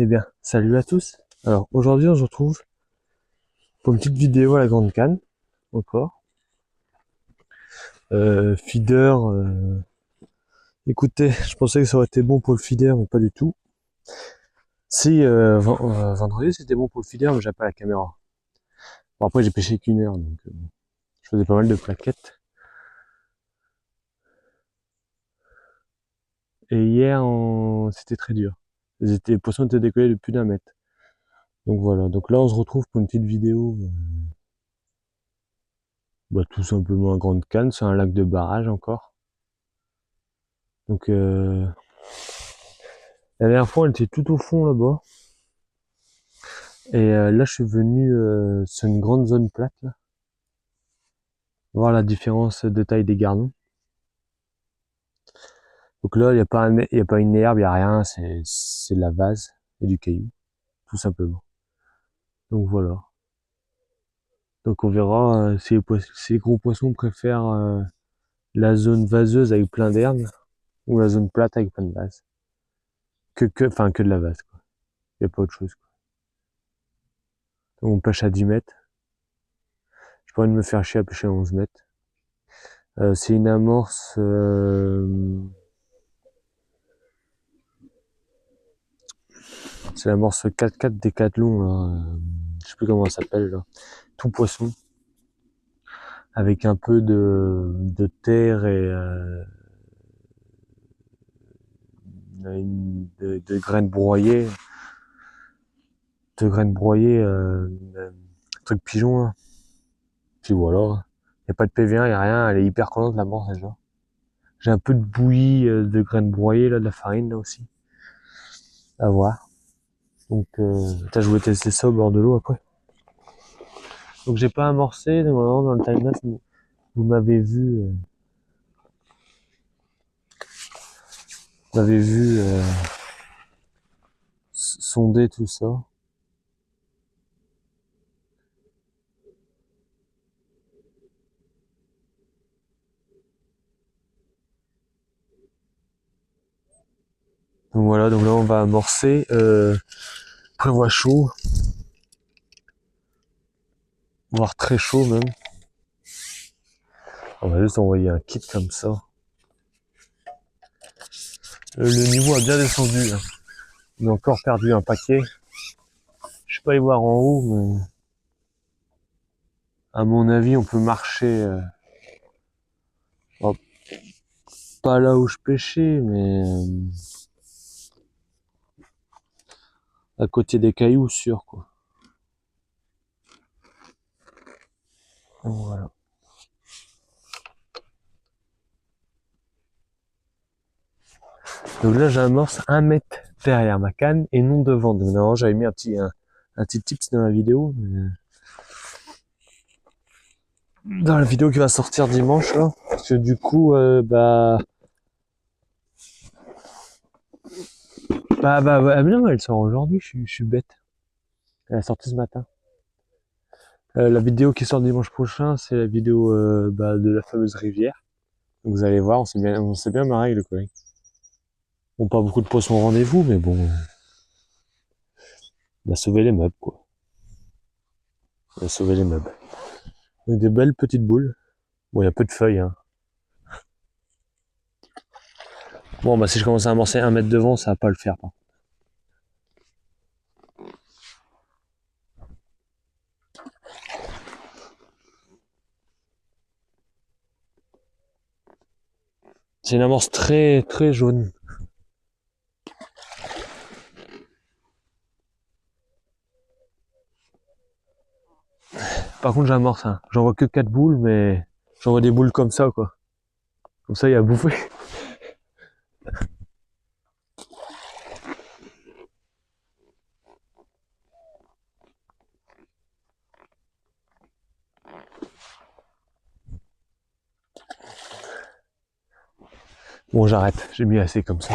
Eh bien, salut à tous. Alors aujourd'hui on se retrouve pour une petite vidéo à la Grande Canne, encore. Feeder, écoutez, je pensais que ça aurait été bon pour le feeder, mais pas du tout. Si, vendredi c'était bon pour le feeder, mais j'avais pas la caméra. Bon après j'ai pêché qu'une heure, donc je faisais pas mal de plaquettes. Et hier, c'était très dur. Les poissons étaient décollés de plus d'un mètre. Donc voilà, donc là on se retrouve pour une petite vidéo, tout simplement à Grande Canne, c'est un lac de barrage encore. Donc la dernière fois, elle était tout au fond là-bas. Et là, je suis venu sur une grande zone plate, là. Voir la différence de taille des gardons. Donc là, il n'y a pas y a pas une herbe, il n'y a rien, c'est de la vase et du caillou, tout simplement. Donc voilà. Donc on verra si les gros poissons préfèrent la zone vaseuse avec plein d'herbes ou la zone plate avec plein de vase. Enfin, que de la vase, quoi. Il n'y a pas autre chose, quoi. Donc on pêche à 10 mètres. Je pourrais me faire chier à pêcher à 11 mètres. C'est une amorce, c'est l'amorce 4x4 Décathlon, là. Je sais plus comment ça s'appelle, là. Tout poisson. Avec un peu de terre et de graines broyées. De graines broyées, truc pigeon, là. Puis voilà. Y a pas de PV1, y a rien. Elle est hyper collante, l'amorce, déjà. J'ai un peu de bouillie de graines broyées, là, de la farine, là aussi. À voir. Donc, je voulais tester ça au bord de l'eau après. Donc, j'ai pas amorcé. Normalement, dans le timelapse, vous m'avez vu, sonder tout ça. Donc voilà, donc là on va amorcer. Prévoit chaud, voire très chaud même. On va juste envoyer un kit comme ça. Le niveau a bien descendu, hein. On a encore perdu un paquet. Je suis pas allé voir en haut, mais à mon avis on peut marcher. Oh, pas là où je pêchais, mais à côté des cailloux, sûr, quoi. Donc, voilà. Donc là j'amorce 1 mètre derrière ma canne et non devant. Donc normalement j'avais mis un petit tips dans la vidéo. Mais dans la vidéo qui va sortir dimanche là. Parce que du coup mais non, elle sort aujourd'hui, je suis bête. Elle est sortie ce matin. La vidéo qui sort dimanche prochain, c'est la vidéo de la fameuse rivière. Donc vous allez voir, on s'est bien marré avec le collègue. Bon, pas beaucoup de poissons au rendez-vous, mais bon, on a sauvé les meubles, quoi. On a sauvé les meubles. Donc des belles petites boules. Bon, il y a peu de feuilles, hein. Bon, si je commence à amorcer 1 mètre devant, ça va pas le faire, par contre. C'est une amorce très, très jaune. Par contre, j'amorce, hein. J'en vois que 4 boules, mais j'en vois des boules comme ça, quoi. Comme ça, il y a à bouffer. Bon, j'arrête. J'ai mis assez comme ça.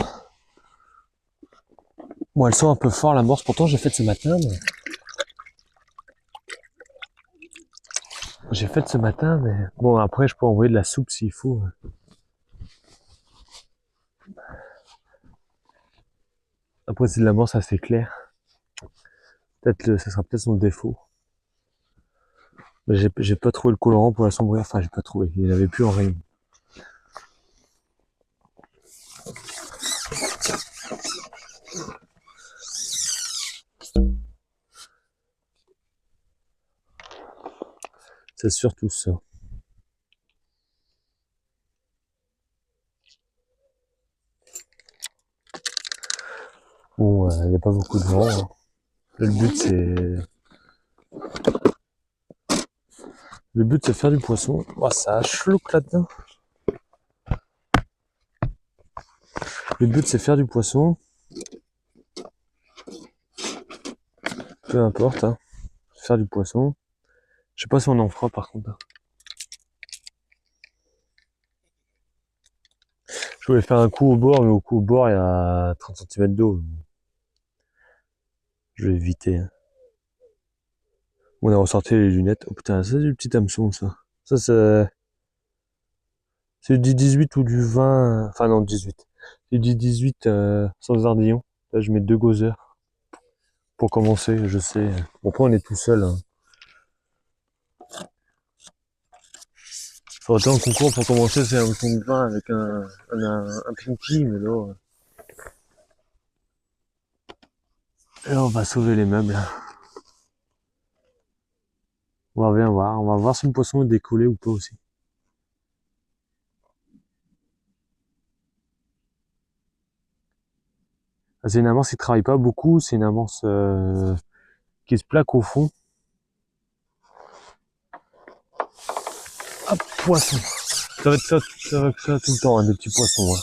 Bon, elle sent un peu fort, l'amorce. Pourtant, j'ai fait ce matin, mais... J'ai fait ce matin, mais... Bon, après, je peux envoyer de la soupe s'il faut. Après, c'est de l'amorce assez clair. Ça sera peut-être son défaut. Mais j'ai pas trouvé le colorant pour l'assombrir. Enfin, j'ai pas trouvé. Il n'y en avait plus en rayon. C'est surtout ça. Bon, il n'y a pas beaucoup de vent. Hein. Le but, c'est de faire du poisson. Oh, ça chlouque là-dedans. Le but, c'est faire du poisson. Peu importe, hein. Faire du poisson. Je sais pas si on en fera par contre. Je voulais faire un coup au bord, mais au coup au bord, il y a 30 cm d'eau. Je vais éviter. Hein. On a ressorti les lunettes. Oh putain, c'est du petit hameçon, ça. Ça, c'est du 18 ou du 20. Enfin, non, 18. C'est du 18 sans ardillon. Là, je mets 2 gozer. Pour commencer, je sais. Bon, après, on est tout seul. Hein. Faudrait un concours pour commencer, c'est un hameçon de 20 avec un pinky, mais là. Et là, on va sauver les meubles. On va bien voir. On va voir si le poisson est décollé ou pas aussi. C'est une amorce qui travaille pas beaucoup. C'est une amorce qui se plaque au fond. Hop, poisson. Ça va être ça tout le temps, hein, des petits poissons. Hein.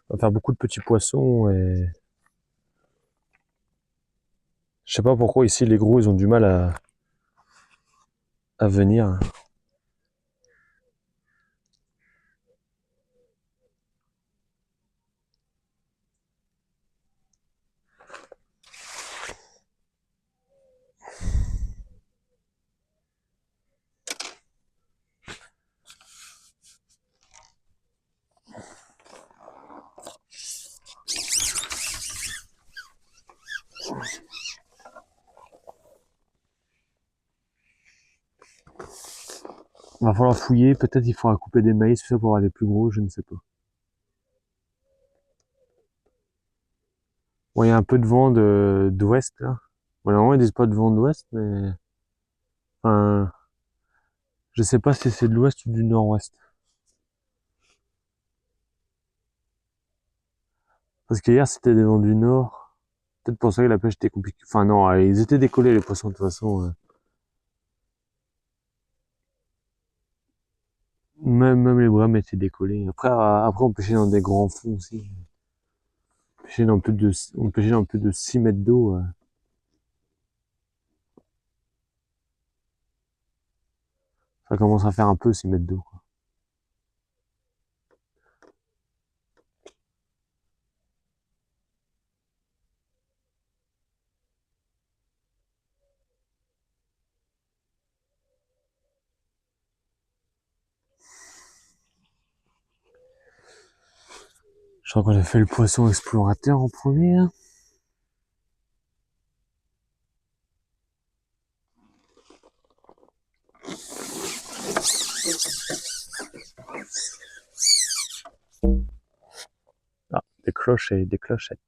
On va faire beaucoup de petits poissons et je sais pas pourquoi ici les gros ils ont du mal à venir. Il va falloir fouiller, peut-être il faudra couper des maïs, tout ça pour avoir des plus gros, je ne sais pas. Bon, il y a un peu de vent d'ouest là. Bon, normalement ils disent pas de vent d'ouest, mais enfin, je sais pas si c'est de l'ouest ou du nord-ouest. Parce qu'hier c'était des vents du nord. Peut-être pour ça que la pêche était compliquée. Enfin non, ils étaient décollés les poissons de toute façon. Même les brames étaient décollés. Après on pêchait dans des grands fonds aussi. On pêchait dans plus de 6 mètres d'eau. Ça commence à faire un peu 6 mètres d'eau. Je crois qu'on a fait le poisson explorateur en premier. Hein. Ah, des cloches et des clochettes.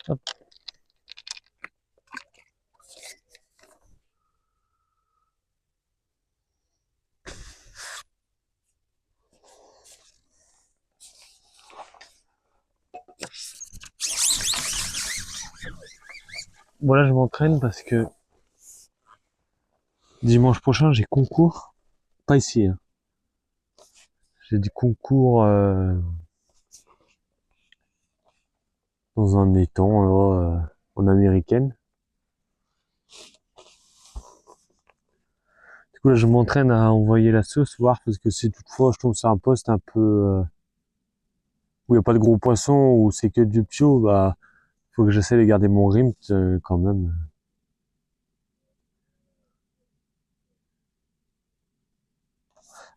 Hop. Bon là je m'entraîne parce que Dimanche prochain, j'ai concours. Pas ici, hein. J'ai du concours dans un étang, là, en américaine. Du coup, là, je m'entraîne à envoyer la sauce, voir, parce que si toutefois je tombe sur un poste un peu où il n'y a pas de gros poissons, où c'est que du pio, bah, faut que j'essaie de garder mon rythme quand même.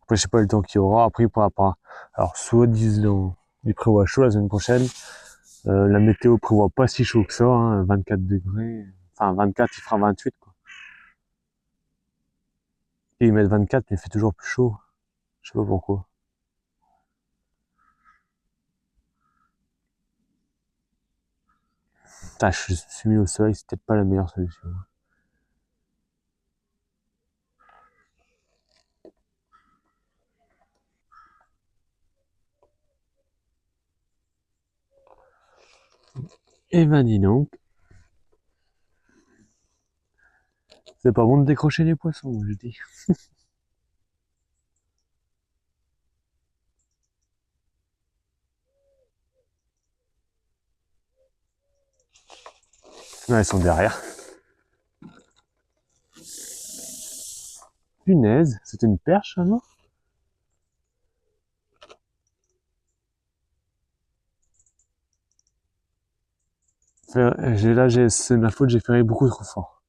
Après, je sais pas le temps qu'il y aura. Après, il pourra pas. Alors, soi-disant, il prévoit chaud la semaine prochaine. La météo prévoit pas si chaud que ça, hein, 24 degrés. Enfin, 24, il fera 28, quoi. Et ils mettent 24, mais il fait toujours plus chaud. Je sais pas pourquoi. Putain, je suis mis au soleil, c'est peut-être pas la meilleure solution. Et ben dis donc, c'est pas bon de décrocher les poissons, je dis. Ouais, ils sont derrière. Punaise, c'était une perche, ça, non? C'est ma faute, j'ai ferré beaucoup trop fort.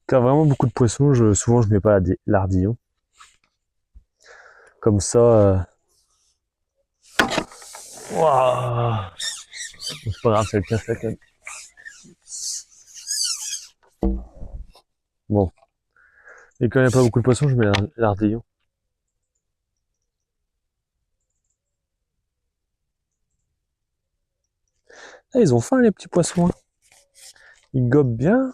Quand vraiment beaucoup de poissons, souvent je mets pas l'ardillon. Comme ça, Ouah. C'est pas grave, ça le casse la gueule. Bon. Et quand il n'y a pas beaucoup de poissons, je mets l'ardillon. Ah, ils ont faim, les petits poissons, hein. Ils gobent bien.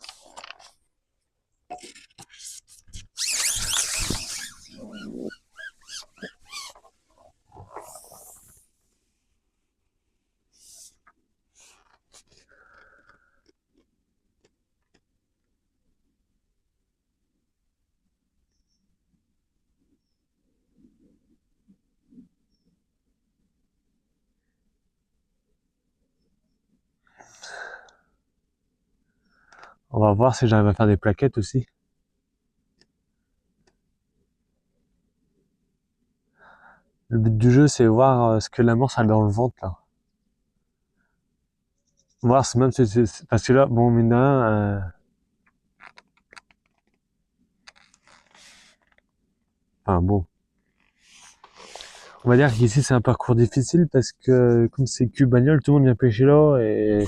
On va voir si j'arrive à faire des plaquettes aussi. Le but du jeu, c'est voir ce que l'amorce a dans le ventre, là. Voir si même parce que là, bon, mine de rien, enfin bon. On va dire qu'ici, c'est un parcours difficile parce que, comme c'est Cubagnol, tout le monde vient pêcher là et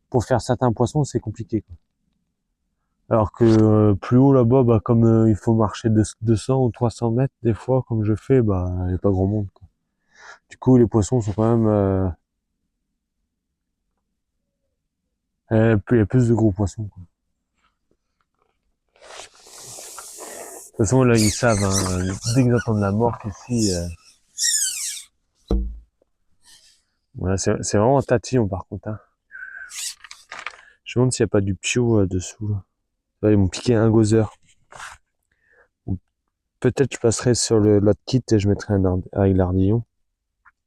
pour faire certains poissons, c'est compliqué, quoi. Alors que plus haut là-bas, bah, comme il faut marcher 200 ou 300 mètres des fois, comme je fais, bah, il n'y a pas grand monde, quoi. Du coup, les poissons sont quand même... il y a plus de gros poissons, quoi. De toute façon, là, ils savent, hein, dès qu'ils entendent la morte ici... Voilà, c'est vraiment un tatillon, par contre, hein. Je me demande s'il n'y a pas du pio dessous, là. Là, ils m'ont piqué un gozer. Peut-être je passerai sur l'autre kit et je mettrai avec l'ardillon.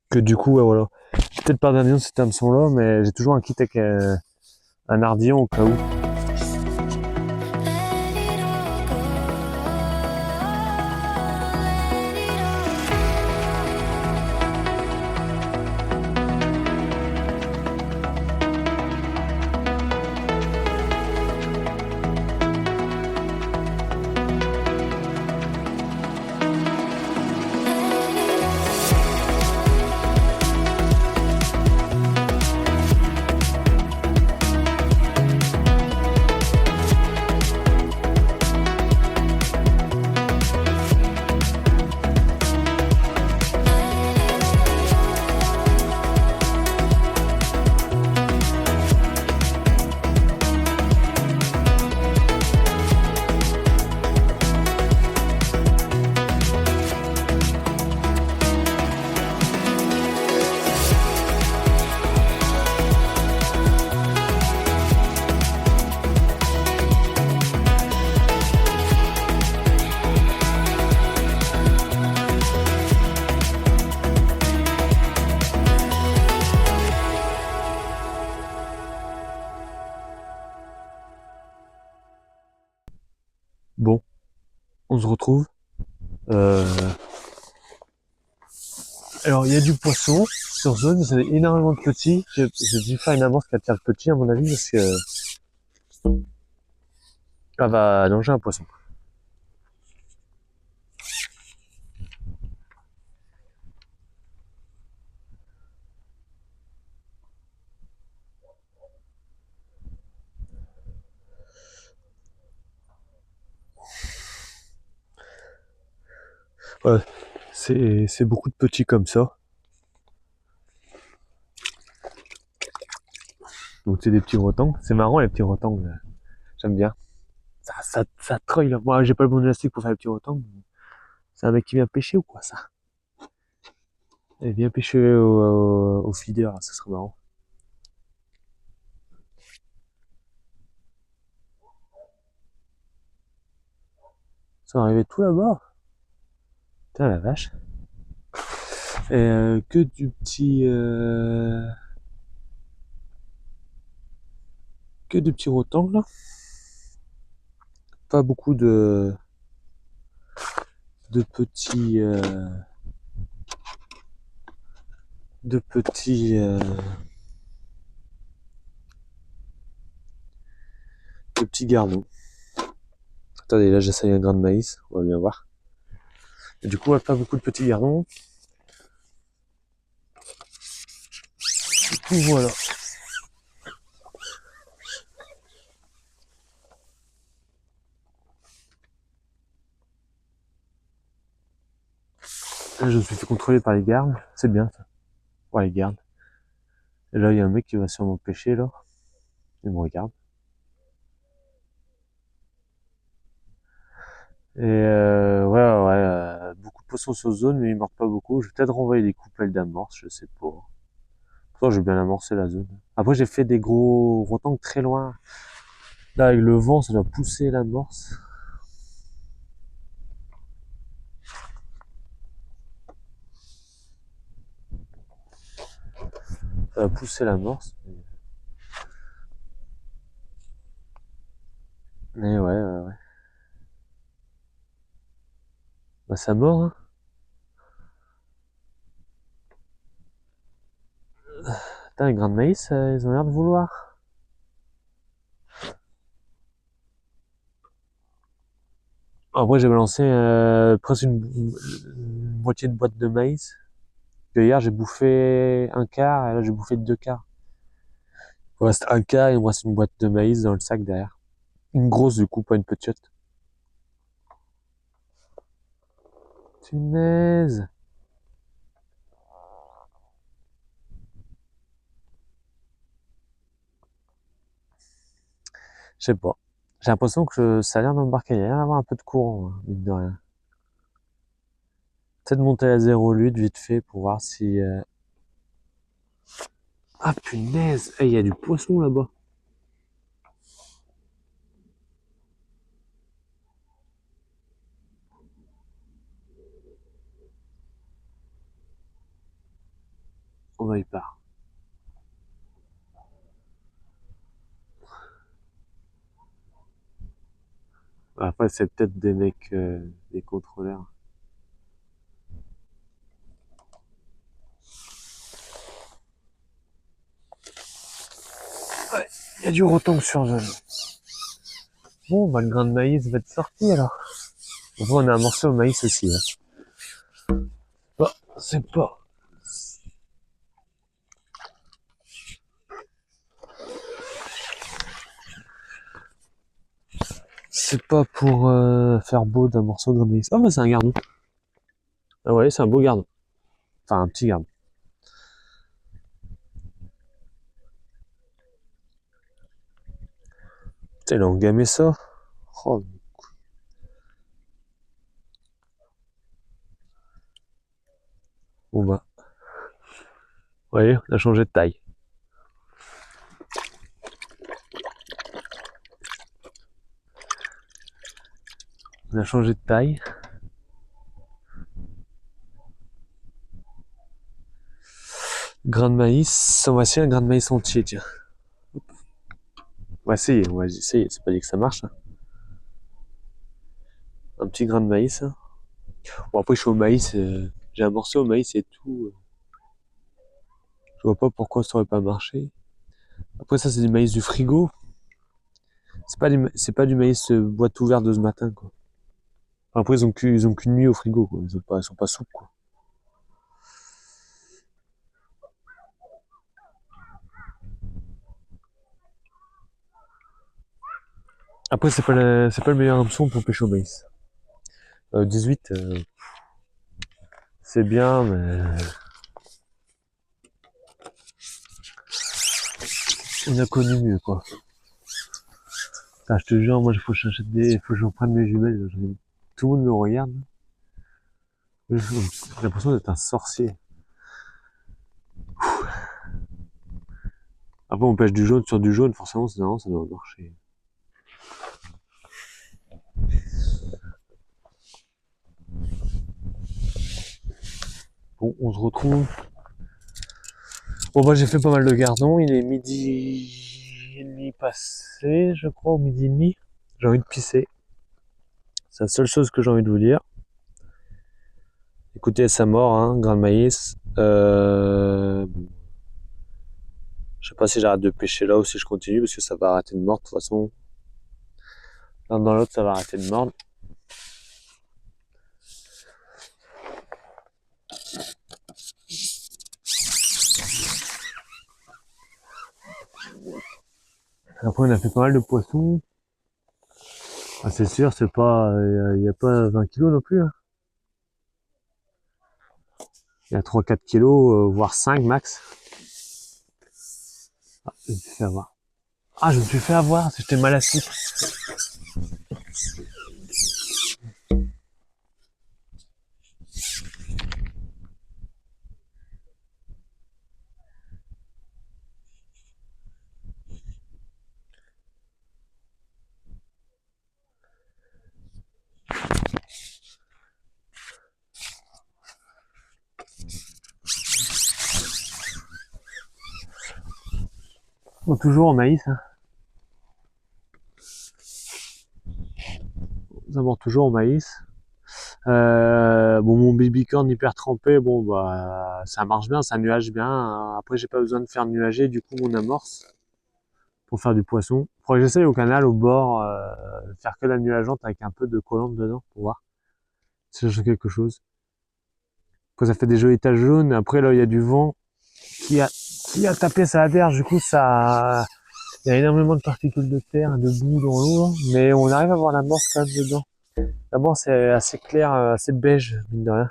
Que du coup, ouais, voilà. Peut-être pas d'ardillon cet hameçon-là, mais j'ai toujours un kit avec un ardillon au cas où. Bon, on se retrouve. Alors, il y a du poisson sur zone, mais c'est énormément de petits. J'ai dû faire une amorce qui attire le petit, à mon avis, parce que elle va manger un poisson. Ouais, c'est beaucoup de petits comme ça. Donc c'est des petits rotangles. C'est marrant les petits rotangles. J'aime bien. Ça troille là. Moi j'ai pas le bon élastique pour faire les petits rotangles. C'est un mec qui vient pêcher ou quoi ça? Il vient pêcher au feeder, ça serait marrant. Ça va arriver tout là-bas. Putain la vache. Et que du petit que de petits rotangles là. Pas beaucoup de petits de petits de petits gardons. Attendez, là j'essaye un grain de maïs, on va bien voir. Et du coup, pas beaucoup de petits gardons. Du coup, voilà. Là, je me suis fait contrôler par les gardes. C'est bien ça. Ouais, les gardes. Et là, il y a un mec qui va sûrement pêcher là. Il me regarde. Et beaucoup de poissons sur zone, mais ils mordent pas beaucoup. Je vais peut-être renvoyer des coupelles d'amorce, je sais pas. Pourtant, j'ai bien amorcé la zone. Après, j'ai fait des gros rotangles très loin. Là, avec le vent, ça doit pousser l'amorce. Ça va pousser l'amorce. Mais ouais. Bah, ça mord, hein. Putain, les grains de maïs, ils ont l'air de vouloir. Après, j'ai balancé presque une moitié de boîte de maïs. Que hier, j'ai bouffé un quart, et là, j'ai bouffé deux quarts. Il me reste un quart, et il me reste une boîte de maïs dans le sac derrière. Une grosse, du coup, pas une petite. Punaise! Je sais pas. J'ai l'impression que ça a l'air d'embarquer. Il y a l'air d'avoir un peu de courant, hein, mine de rien. Peut-être monter à 0 lutte vite fait pour voir si... Ah punaise! Il y a du poisson là-bas. On va y part. Après, c'est peut-être des mecs, des contrôleurs. Ouais, il y a du rotang sur zone. Bon, bah, le grain de maïs va être sorti alors. On a un morceau au maïs aussi. Hein. Bah, c'est pas. C'est pas pour faire beau d'un morceau de grain de maïs. Ah, bah, c'est un gardon. Ah ouais, c'est un beau gardon. Enfin, un petit gardon. Putain, il a engamé ça. Oh. Bon bah. Ouais, on a changé de taille. On a changé de taille. Grain de maïs. On va essayer un grain de maïs entier, tiens. On va essayer. C'est pas dit que ça marche. Hein. Un petit grain de maïs. Bon, après, je suis au maïs, j'ai amorcé au maïs et tout. Je vois pas pourquoi ça aurait pas marché. Après, ça, c'est du maïs du frigo. C'est pas du maïs boîte ouverte de ce matin, quoi. Enfin, après, ils ont qu'une nuit au frigo, quoi. Ils sont pas souples, quoi. Après, c'est pas le meilleur hameçon pour pêcher au maïs. 18, c'est bien, mais on a connu mieux, quoi. Putain, je te jure, moi, il faut que j'en prenne mes jumelles. Tout le monde me regarde. J'ai l'impression d'être un sorcier. Après, on pêche du jaune sur du jaune, forcément, ça doit marcher. Bon, on se retrouve. Bon, bah, j'ai fait pas mal de gardons. Il est midi et demi passé, je crois, ou midi et demi. J'ai envie de pisser. C'est la seule chose que j'ai envie de vous dire. Écoutez, ça mort, hein, grain de maïs. Je sais pas si j'arrête de pêcher là ou si je continue parce que ça va arrêter de mordre de toute façon. L'un dans l'autre, ça va arrêter de mordre. Après, on a fait pas mal de poissons. Ah, c'est sûr, c'est pas, il y a pas 20 kilos non plus, hein. Il y a 3-4 kilos, voire 5 max. Ah, je me suis fait avoir. Ah, je me suis fait avoir, j'étais mal assis. Bon, toujours au maïs, hein. D'abord toujours au maïs. Bon, mon babycorn hyper trempé, bon, bah, ça marche bien, ça nuage bien. Après, j'ai pas besoin de faire nuager, du coup, mon amorce pour faire du poisson. Faudrait que j'essaye au canal, au bord, faire que la nuageante avec un peu de collante dedans pour voir si ça change quelque chose. Après, ça fait des jolis taches jaunes. Après, là, il y a du vent qui a tapé sa verge. Du coup, il y a énormément de particules de terre et de boue dans l'eau, hein. Mais on arrive à voir l'amorce quand même dedans. L'amorce est assez clair, assez beige, mine de rien.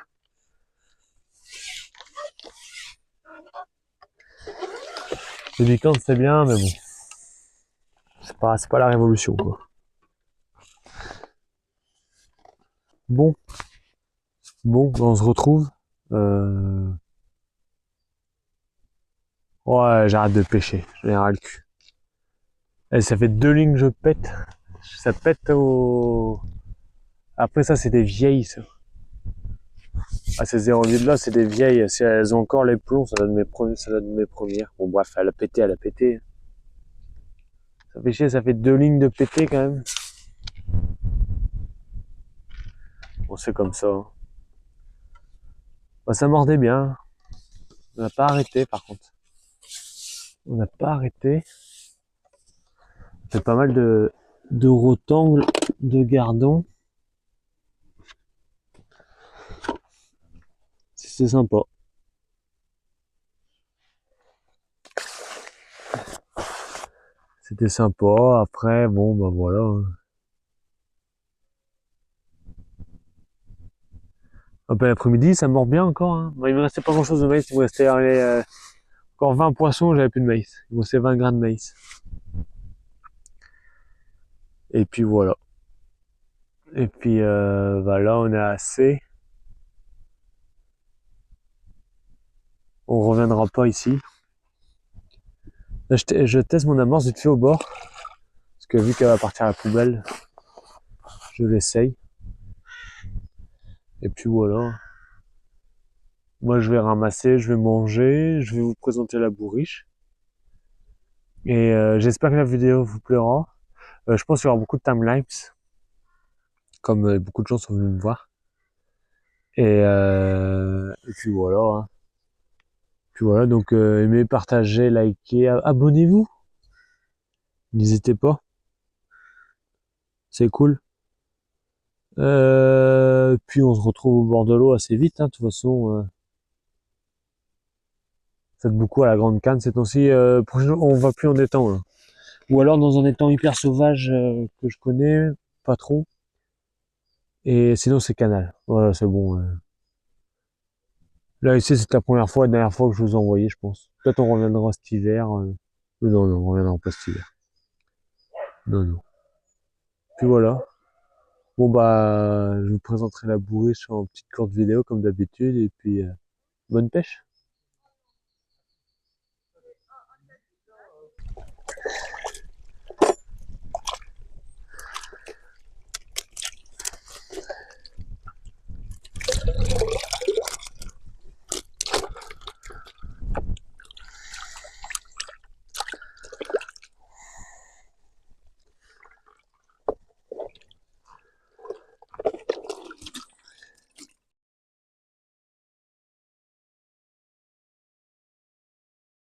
Le bicorne, c'est bien, mais bon. C'est pas la révolution, quoi. Bon, on se retrouve. Ouais, j'arrête de pêcher. J'en ai ras le cul. Et ça fait 2 lignes que je pète. Ça pète au... Après ça, c'est des vieilles, ça. Ah, ces 0,8 là, c'est des vieilles. Si elles ont encore les plombs, ça doit être mes premières. Bon, bref, elle a pété. Ça fait chier, ça fait 2 lignes de pété, quand même. Bon, c'est comme ça, hein. Bah, ça mordait bien. On n'a pas arrêté, par contre. On n'a pas arrêté. On fait pas mal de rotangles, de gardons. C'est sympa. C'était sympa. Après, bon, bah voilà, hein. Un peu l'après-midi, ça mord bien encore, hein. Bon, il me restait pas grand chose de maïs. Il me restait encore 20 poissons, j'avais plus de maïs. Il me restait 20 grains de maïs. Et puis voilà. Et puis bah là, on a assez. On reviendra pas ici. Là, je teste mon amorce vite fait au bord. Parce que vu qu'elle va partir à la poubelle, je l'essaye. Et puis voilà. Moi, je vais ramasser, je vais manger, je vais vous présenter la bourriche. Et j'espère que la vidéo vous plaira. Je pense qu'il y aura beaucoup de timelapse. comme beaucoup de gens sont venus me voir. Et puis voilà, hein. Puis voilà, donc aimez, partagez, likez, abonnez-vous. N'hésitez pas, c'est cool. Puis on se retrouve au bord de l'eau assez vite, hein, de toute façon. Faites beaucoup à la Grande Canne ces temps-ci. Prochainement, on va plus en étang, là. Ou alors dans un étang hyper sauvage que je connais, pas trop. Et sinon c'est Canal. Voilà, c'est bon. Là ici c'est la dernière fois que je vous ai envoyé, je pense. Peut-être on reviendra cet hiver. Non, non, on reviendra pas cet hiver. Non, non. Puis voilà. Bon bah, je vous présenterai la bourrée sur une petite courte vidéo comme d'habitude. Et puis bonne pêche.